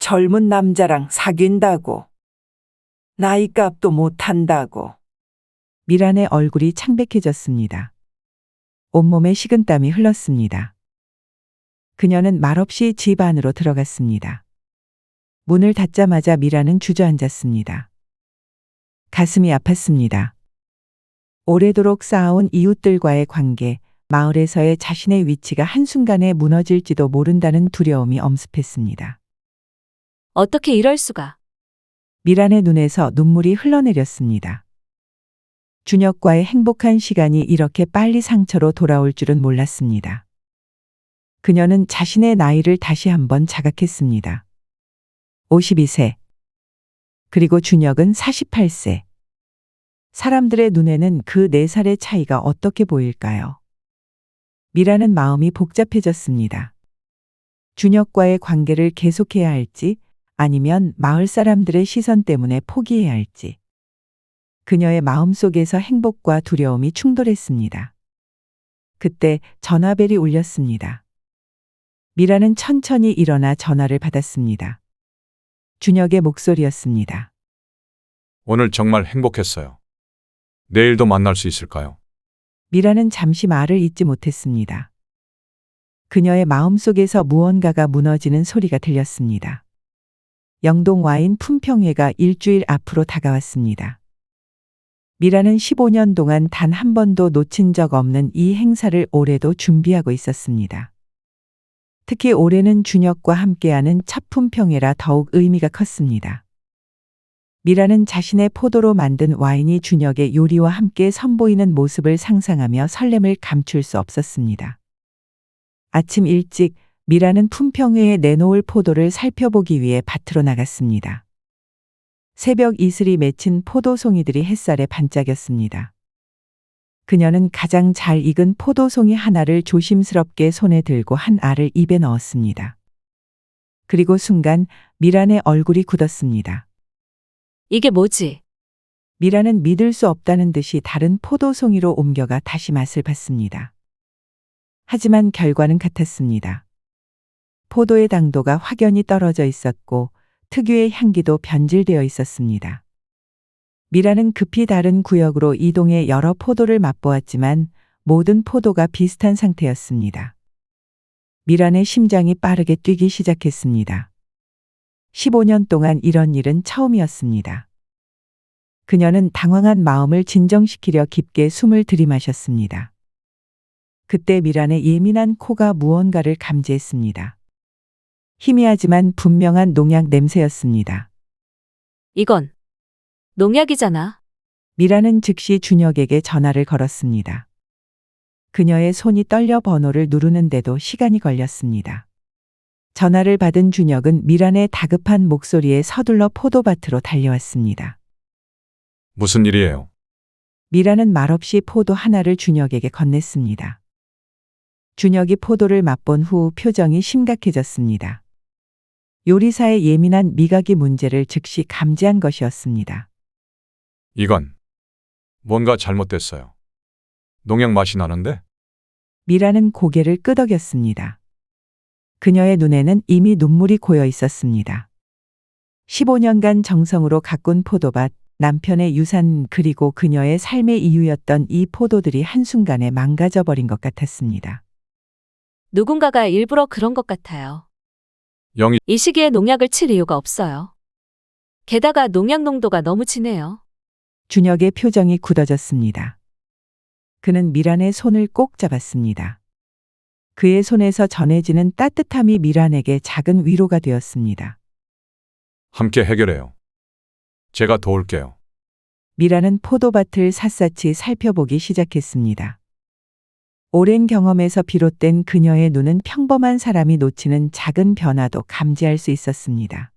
S7: 젊은 남자랑 사귄다고. 나이값도 못한다고.
S2: 미란의 얼굴이 창백해졌습니다. 온몸에 식은땀이 흘렀습니다. 그녀는 말없이 집 안으로 들어갔습니다. 문을 닫자마자 미란은 주저앉았습니다. 가슴이 아팠습니다. 오래도록 쌓아온 이웃들과의 관계, 마을에서의 자신의 위치가 한순간에 무너질지도 모른다는 두려움이 엄습했습니다.
S1: 어떻게 이럴 수가?
S2: 미란의 눈에서 눈물이 흘러내렸습니다. 준혁과의 행복한 시간이 이렇게 빨리 상처로 돌아올 줄은 몰랐습니다. 그녀는 자신의 나이를 다시 한번 자각했습니다. 52세. 그리고 준혁은 48세. 사람들의 눈에는 그 4살의 차이가 어떻게 보일까요? 미라는 마음이 복잡해졌습니다. 준혁과의 관계를 계속해야 할지 아니면 마을 사람들의 시선 때문에 포기해야 할지. 그녀의 마음속에서 행복과 두려움이 충돌했습니다. 그때 전화벨이 울렸습니다. 미라는 천천히 일어나 전화를 받았습니다. 준혁의 목소리였습니다.
S3: 오늘 정말 행복했어요. 내일도 만날 수 있을까요?
S2: 미라는 잠시 말을 잇지 못했습니다. 그녀의 마음속에서 무언가가 무너지는 소리가 들렸습니다. 영동 와인 품평회가 일주일 앞으로 다가왔습니다. 미라는 15년 동안 단 한 번도 놓친 적 없는 이 행사를 올해도 준비하고 있었습니다. 특히 올해는 준혁과 함께하는 첫 품평회라 더욱 의미가 컸습니다. 미라는 자신의 포도로 만든 와인이 준혁의 요리와 함께 선보이는 모습을 상상하며 설렘을 감출 수 없었습니다. 아침 일찍 미라는 품평회에 내놓을 포도를 살펴보기 위해 밭으로 나갔습니다. 새벽 이슬이 맺힌 포도송이들이 햇살에 반짝였습니다. 그녀는 가장 잘 익은 포도송이 하나를 조심스럽게 손에 들고 한 알을 입에 넣었습니다. 그리고 순간 미란의 얼굴이 굳었습니다.
S1: 이게 뭐지?
S2: 미라는 믿을 수 없다는 듯이 다른 포도송이로 옮겨가 다시 맛을 봤습니다. 하지만 결과는 같았습니다. 포도의 당도가 확연히 떨어져 있었고 특유의 향기도 변질되어 있었습니다. 미라는 급히 다른 구역으로 이동해 여러 포도를 맛보았지만 모든 포도가 비슷한 상태였습니다. 미란의 심장이 빠르게 뛰기 시작했습니다. 15년 동안 이런 일은 처음이었습니다. 그녀는 당황한 마음을 진정시키려 깊게 숨을 들이마셨습니다. 그때 미란의 예민한 코가 무언가를 감지했습니다. 희미하지만 분명한 농약 냄새였습니다.
S1: 이건 농약이잖아.
S2: 미라는 즉시 준혁에게 전화를 걸었습니다. 그녀의 손이 떨려 번호를 누르는데도 시간이 걸렸습니다. 전화를 받은 준혁은 미란의 다급한 목소리에 서둘러 포도밭으로 달려왔습니다.
S3: 무슨 일이에요?
S2: 미라는 말없이 포도 하나를 준혁에게 건넸습니다. 준혁이 포도를 맛본 후 표정이 심각해졌습니다. 요리사의 예민한 미각이 문제를 즉시 감지한 것이었습니다.
S3: 이건 뭔가 잘못됐어요. 농약 맛이 나는데?
S2: 미라는 고개를 끄덕였습니다. 그녀의 눈에는 이미 눈물이 고여 있었습니다. 15년간 정성으로 가꾼 포도밭, 남편의 유산 그리고 그녀의 삶의 이유였던 이 포도들이 한순간에 망가져 버린 것 같았습니다.
S1: 누군가가 일부러 그런 것 같아요.
S3: 영희,
S1: 이 시기에 농약을 칠 이유가 없어요. 게다가 농약 농도가 너무 진해요.
S2: 준혁의 표정이 굳어졌습니다. 그는 미란의 손을 꼭 잡았습니다. 그의 손에서 전해지는 따뜻함이 미란에게 작은 위로가 되었습니다.
S3: 함께 해결해요. 제가 도울게요.
S2: 미라는 포도밭을 샅샅이 살펴보기 시작했습니다. 오랜 경험에서 비롯된 그녀의 눈은 평범한 사람이 놓치는 작은 변화도 감지할 수 있었습니다.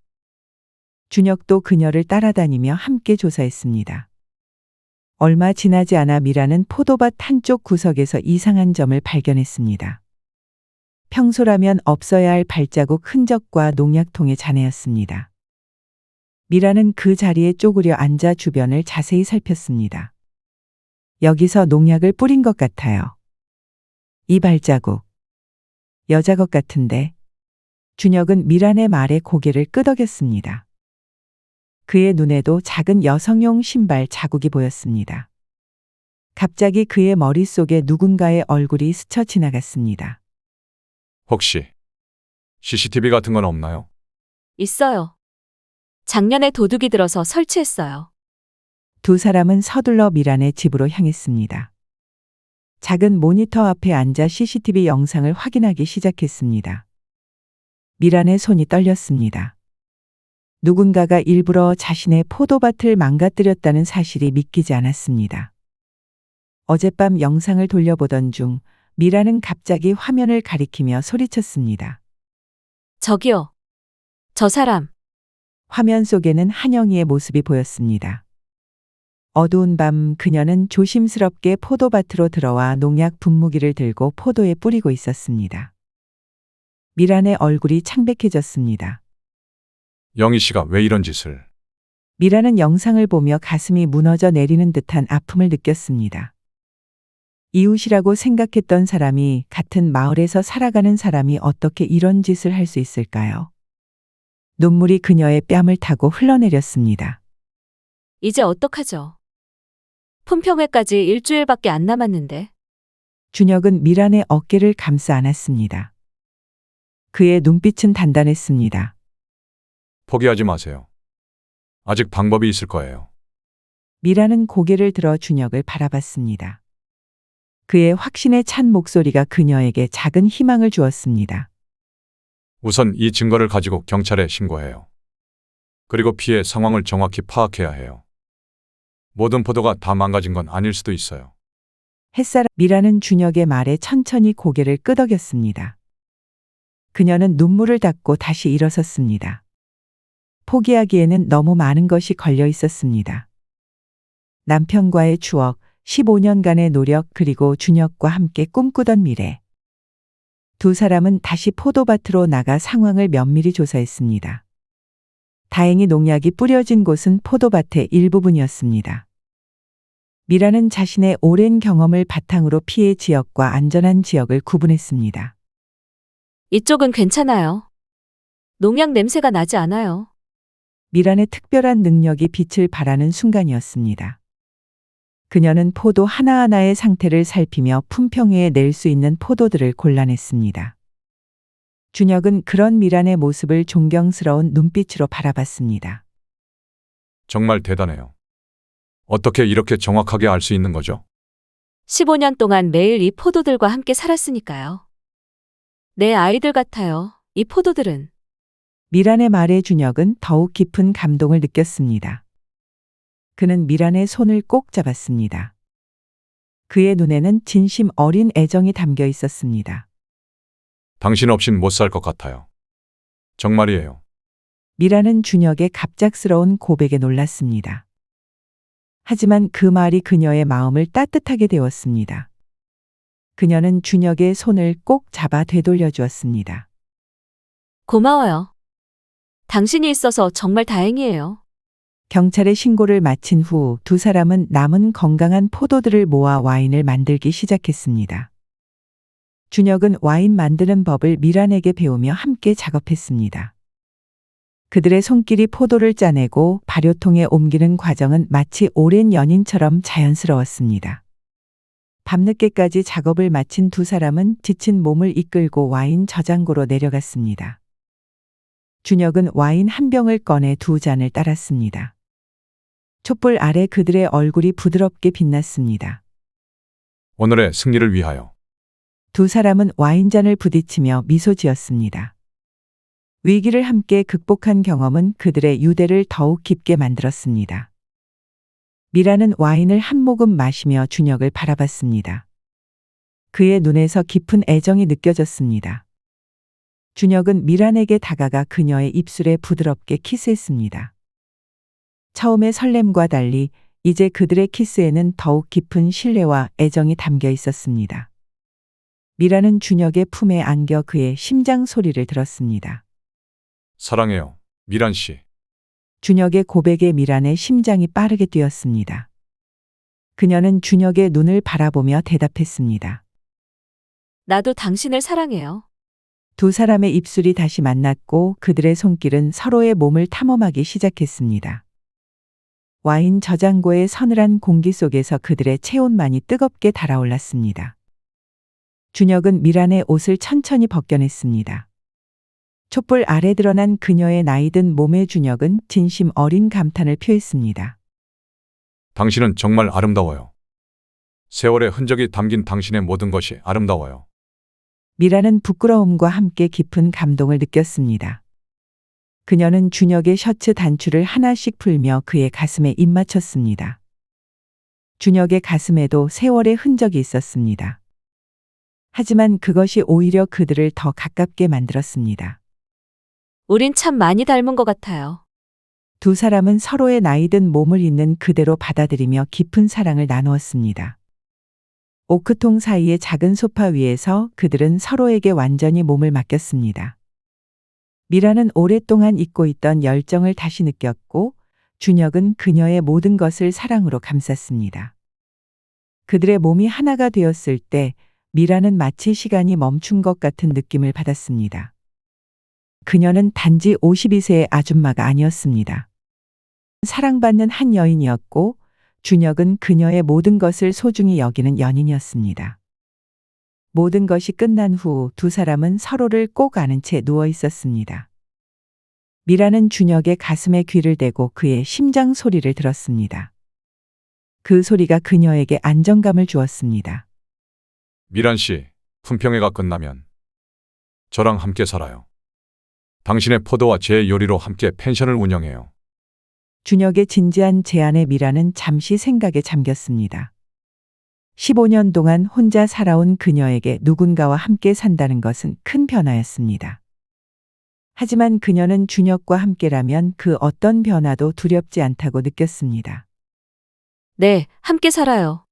S2: 준혁도 그녀를 따라다니며 함께 조사했습니다. 얼마 지나지 않아 미라는 포도밭 한쪽 구석에서 이상한 점을 발견했습니다. 평소라면 없어야 할 발자국 흔적과 농약통의 잔해였습니다. 미라는 그 자리에 쪼그려 앉아 주변을 자세히 살폈습니다. 여기서 농약을 뿌린 것 같아요. 이 발자국. 여자 것 같은데. 준혁은 미란의 말에 고개를 끄덕였습니다. 그의 눈에도 작은 여성용 신발 자국이 보였습니다. 갑자기 그의 머릿속에 누군가의 얼굴이 스쳐 지나갔습니다.
S3: 혹시 CCTV 같은 건 없나요?
S1: 있어요. 작년에 도둑이 들어서 설치했어요.
S2: 두 사람은 서둘러 미란의 집으로 향했습니다. 작은 모니터 앞에 앉아 CCTV 영상을 확인하기 시작했습니다. 미란의 손이 떨렸습니다. 누군가가 일부러 자신의 포도밭을 망가뜨렸다는 사실이 믿기지 않았습니다. 어젯밤 영상을 돌려보던 중 미란은 갑자기 화면을 가리키며 소리쳤습니다.
S1: 저기요. 저 사람.
S2: 화면 속에는 한영희의 모습이 보였습니다. 어두운 밤 그녀는 조심스럽게 포도밭으로 들어와 농약 분무기를 들고 포도에 뿌리고 있었습니다. 미란의 얼굴이 창백해졌습니다.
S3: 영희 씨가 왜 이런 짓을?
S2: 미란은 영상을 보며 가슴이 무너져 내리는 듯한 아픔을 느꼈습니다. 이웃이라고 생각했던 사람이 같은 마을에서 살아가는 사람이 어떻게 이런 짓을 할 수 있을까요? 눈물이 그녀의 뺨을 타고 흘러내렸습니다.
S1: 이제 어떡하죠? 품평회까지 일주일밖에 안 남았는데.
S2: 준혁은 미란의 어깨를 감싸 안았습니다. 그의 눈빛은 단단했습니다.
S3: 포기하지 마세요. 아직 방법이 있을 거예요.
S2: 미라는 고개를 들어 준혁을 바라봤습니다. 그의 확신에 찬 목소리가 그녀에게 작은 희망을 주었습니다.
S3: 우선 이 증거를 가지고 경찰에 신고해요. 그리고 피해 상황을 정확히 파악해야 해요. 모든 포도가 다 망가진 건 아닐 수도 있어요.
S2: 햇살 미라는 준혁의 말에 천천히 고개를 끄덕였습니다. 그녀는 눈물을 닦고 다시 일어섰습니다. 포기하기에는 너무 많은 것이 걸려 있었습니다. 남편과의 추억, 15년간의 노력 그리고 준혁과 함께 꿈꾸던 미래. 두 사람은 다시 포도밭으로 나가 상황을 면밀히 조사했습니다. 다행히 농약이 뿌려진 곳은 포도밭의 일부분이었습니다. 미라는 자신의 오랜 경험을 바탕으로 피해 지역과 안전한 지역을 구분했습니다.
S1: 이쪽은 괜찮아요. 농약 냄새가 나지 않아요.
S2: 미란의 특별한 능력이 빛을 발하는 순간이었습니다. 그녀는 포도 하나하나의 상태를 살피며 품평회에 낼 수 있는 포도들을 골라냈습니다. 준혁은 그런 미란의 모습을 존경스러운 눈빛으로 바라봤습니다.
S3: 정말 대단해요. 어떻게 이렇게 정확하게 알 수 있는 거죠?
S1: 15년 동안 매일 이 포도들과 함께 살았으니까요. 내 아이들 같아요. 이 포도들은.
S2: 미란의 말에 준혁은 더욱 깊은 감동을 느꼈습니다. 그는 미란의 손을 꼭 잡았습니다. 그의 눈에는 진심 어린 애정이 담겨 있었습니다.
S3: 당신 없인 못 살 것 같아요. 정말이에요.
S2: 미란은 준혁의 갑작스러운 고백에 놀랐습니다. 하지만 그 말이 그녀의 마음을 따뜻하게 데웠습니다. 그녀는 준혁의 손을 꼭 잡아 되돌려 주었습니다.
S1: 고마워요. 당신이 있어서 정말 다행이에요.
S2: 경찰에 신고를 마친 후 두 사람은 남은 건강한 포도들을 모아 와인을 만들기 시작했습니다. 준혁은 와인 만드는 법을 미란에게 배우며 함께 작업했습니다. 그들의 손길이 포도를 짜내고 발효통에 옮기는 과정은 마치 오랜 연인처럼 자연스러웠습니다. 밤늦게까지 작업을 마친 두 사람은 지친 몸을 이끌고 와인 저장고로 내려갔습니다. 준혁은 와인 한 병을 꺼내 두 잔을 따랐습니다. 촛불 아래 그들의 얼굴이 부드럽게 빛났습니다.
S3: 오늘의 승리를 위하여.
S2: 두 사람은 와인잔을 부딪히며 미소 지었습니다. 위기를 함께 극복한 경험은 그들의 유대를 더욱 깊게 만들었습니다. 미라는 와인을 한 모금 마시며 준혁을 바라봤습니다. 그의 눈에서 깊은 애정이 느껴졌습니다. 준혁은 미란에게 다가가 그녀의 입술에 부드럽게 키스했습니다. 처음의 설렘과 달리 이제 그들의 키스에는 더욱 깊은 신뢰와 애정이 담겨 있었습니다. 미라는 준혁의 품에 안겨 그의 심장 소리를 들었습니다.
S3: 사랑해요, 미란 씨.
S2: 준혁의 고백에 미란의 심장이 빠르게 뛰었습니다. 그녀는 준혁의 눈을 바라보며 대답했습니다.
S1: 나도 당신을 사랑해요.
S2: 두 사람의 입술이 다시 만났고 그들의 손길은 서로의 몸을 탐험하기 시작했습니다. 와인 저장고의 서늘한 공기 속에서 그들의 체온만이 뜨겁게 달아올랐습니다. 준혁은 미란의 옷을 천천히 벗겨냈습니다. 촛불 아래 드러난 그녀의 나이든 몸에 준혁은 진심 어린 감탄을 표했습니다.
S3: 당신은 정말 아름다워요. 세월의 흔적이 담긴 당신의 모든 것이 아름다워요.
S2: 미라는 부끄러움과 함께 깊은 감동을 느꼈습니다. 그녀는 준혁의 셔츠 단추를 하나씩 풀며 그의 가슴에 입맞췄습니다. 준혁의 가슴에도 세월의 흔적이 있었습니다. 하지만 그것이 오히려 그들을 더 가깝게 만들었습니다.
S1: 우린 참 많이 닮은 것 같아요.
S2: 두 사람은 서로의 나이든 몸을 있는 그대로 받아들이며 깊은 사랑을 나누었습니다. 오크통 사이의 작은 소파 위에서 그들은 서로에게 완전히 몸을 맡겼습니다. 미라는 오랫동안 잊고 있던 열정을 다시 느꼈고 준혁은 그녀의 모든 것을 사랑으로 감쌌습니다. 그들의 몸이 하나가 되었을 때 미라는 마치 시간이 멈춘 것 같은 느낌을 받았습니다. 그녀는 단지 52세의 아줌마가 아니었습니다. 사랑받는 한 여인이었고 준혁은 그녀의 모든 것을 소중히 여기는 연인이었습니다. 모든 것이 끝난 후 두 사람은 서로를 꼭 안은 채 누워 있었습니다. 미라는 준혁의 가슴에 귀를 대고 그의 심장 소리를 들었습니다. 그 소리가 그녀에게 안정감을 주었습니다.
S3: 미란 씨, 품평회가 끝나면 저랑 함께 살아요. 당신의 포도와 제 요리로 함께 펜션을 운영해요.
S2: 준혁의 진지한 제안에 미라는 잠시 생각에 잠겼습니다. 15년 동안 혼자 살아온 그녀에게 누군가와 함께 산다는 것은 큰 변화였습니다. 하지만 그녀는 준혁과 함께라면 그 어떤 변화도 두렵지 않다고 느꼈습니다.
S1: 네, 함께 살아요.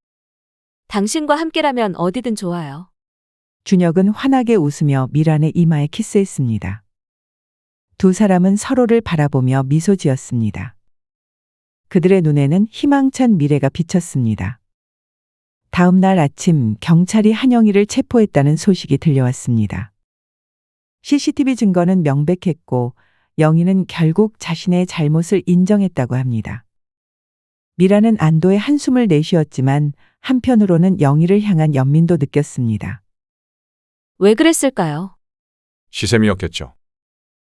S1: 당신과 함께라면 어디든 좋아요.
S2: 준혁은 환하게 웃으며 미란의 이마에 키스했습니다. 두 사람은 서로를 바라보며 미소 지었습니다. 그들의 눈에는 희망찬 미래가 비쳤습니다. 다음 날 아침 경찰이 한영희를 체포했다는 소식이 들려왔습니다. CCTV 증거는 명백했고 영희는 결국 자신의 잘못을 인정했다고 합니다. 미라는 안도의 한숨을 내쉬었지만 한편으로는 영희를 향한 연민도 느꼈습니다.
S1: 왜 그랬을까요?
S3: 시샘이었겠죠.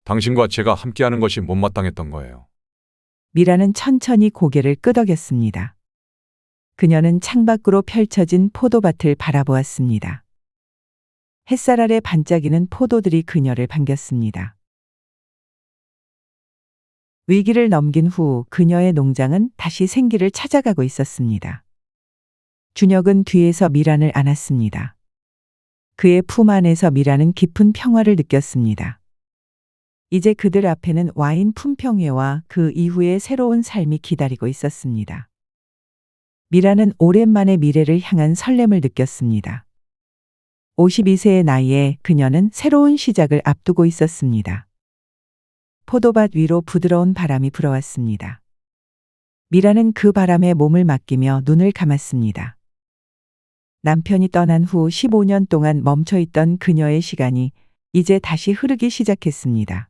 S3: 당신과 제가 함께하는 것이 못마땅했던 거예요.
S2: 미라는 천천히 고개를 끄덕였습니다. 그녀는 창밖으로 펼쳐진 포도밭을 바라보았습니다. 햇살 아래 반짝이는 포도들이 그녀를 반겼습니다. 위기를 넘긴 후 그녀의 농장은 다시 생기를 찾아가고 있었습니다. 준혁은 뒤에서 미란을 안았습니다. 그의 품 안에서 미란은 깊은 평화를 느꼈습니다. 이제 그들 앞에는 와인 품평회와 그 이후의 새로운 삶이 기다리고 있었습니다. 미라는 오랜만에 미래를 향한 설렘을 느꼈습니다. 52세의 나이에 그녀는 새로운 시작을 앞두고 있었습니다. 포도밭 위로 부드러운 바람이 불어왔습니다. 미라는 그 바람에 몸을 맡기며 눈을 감았습니다. 남편이 떠난 후 15년 동안 멈춰있던 그녀의 시간이 이제 다시 흐르기 시작했습니다.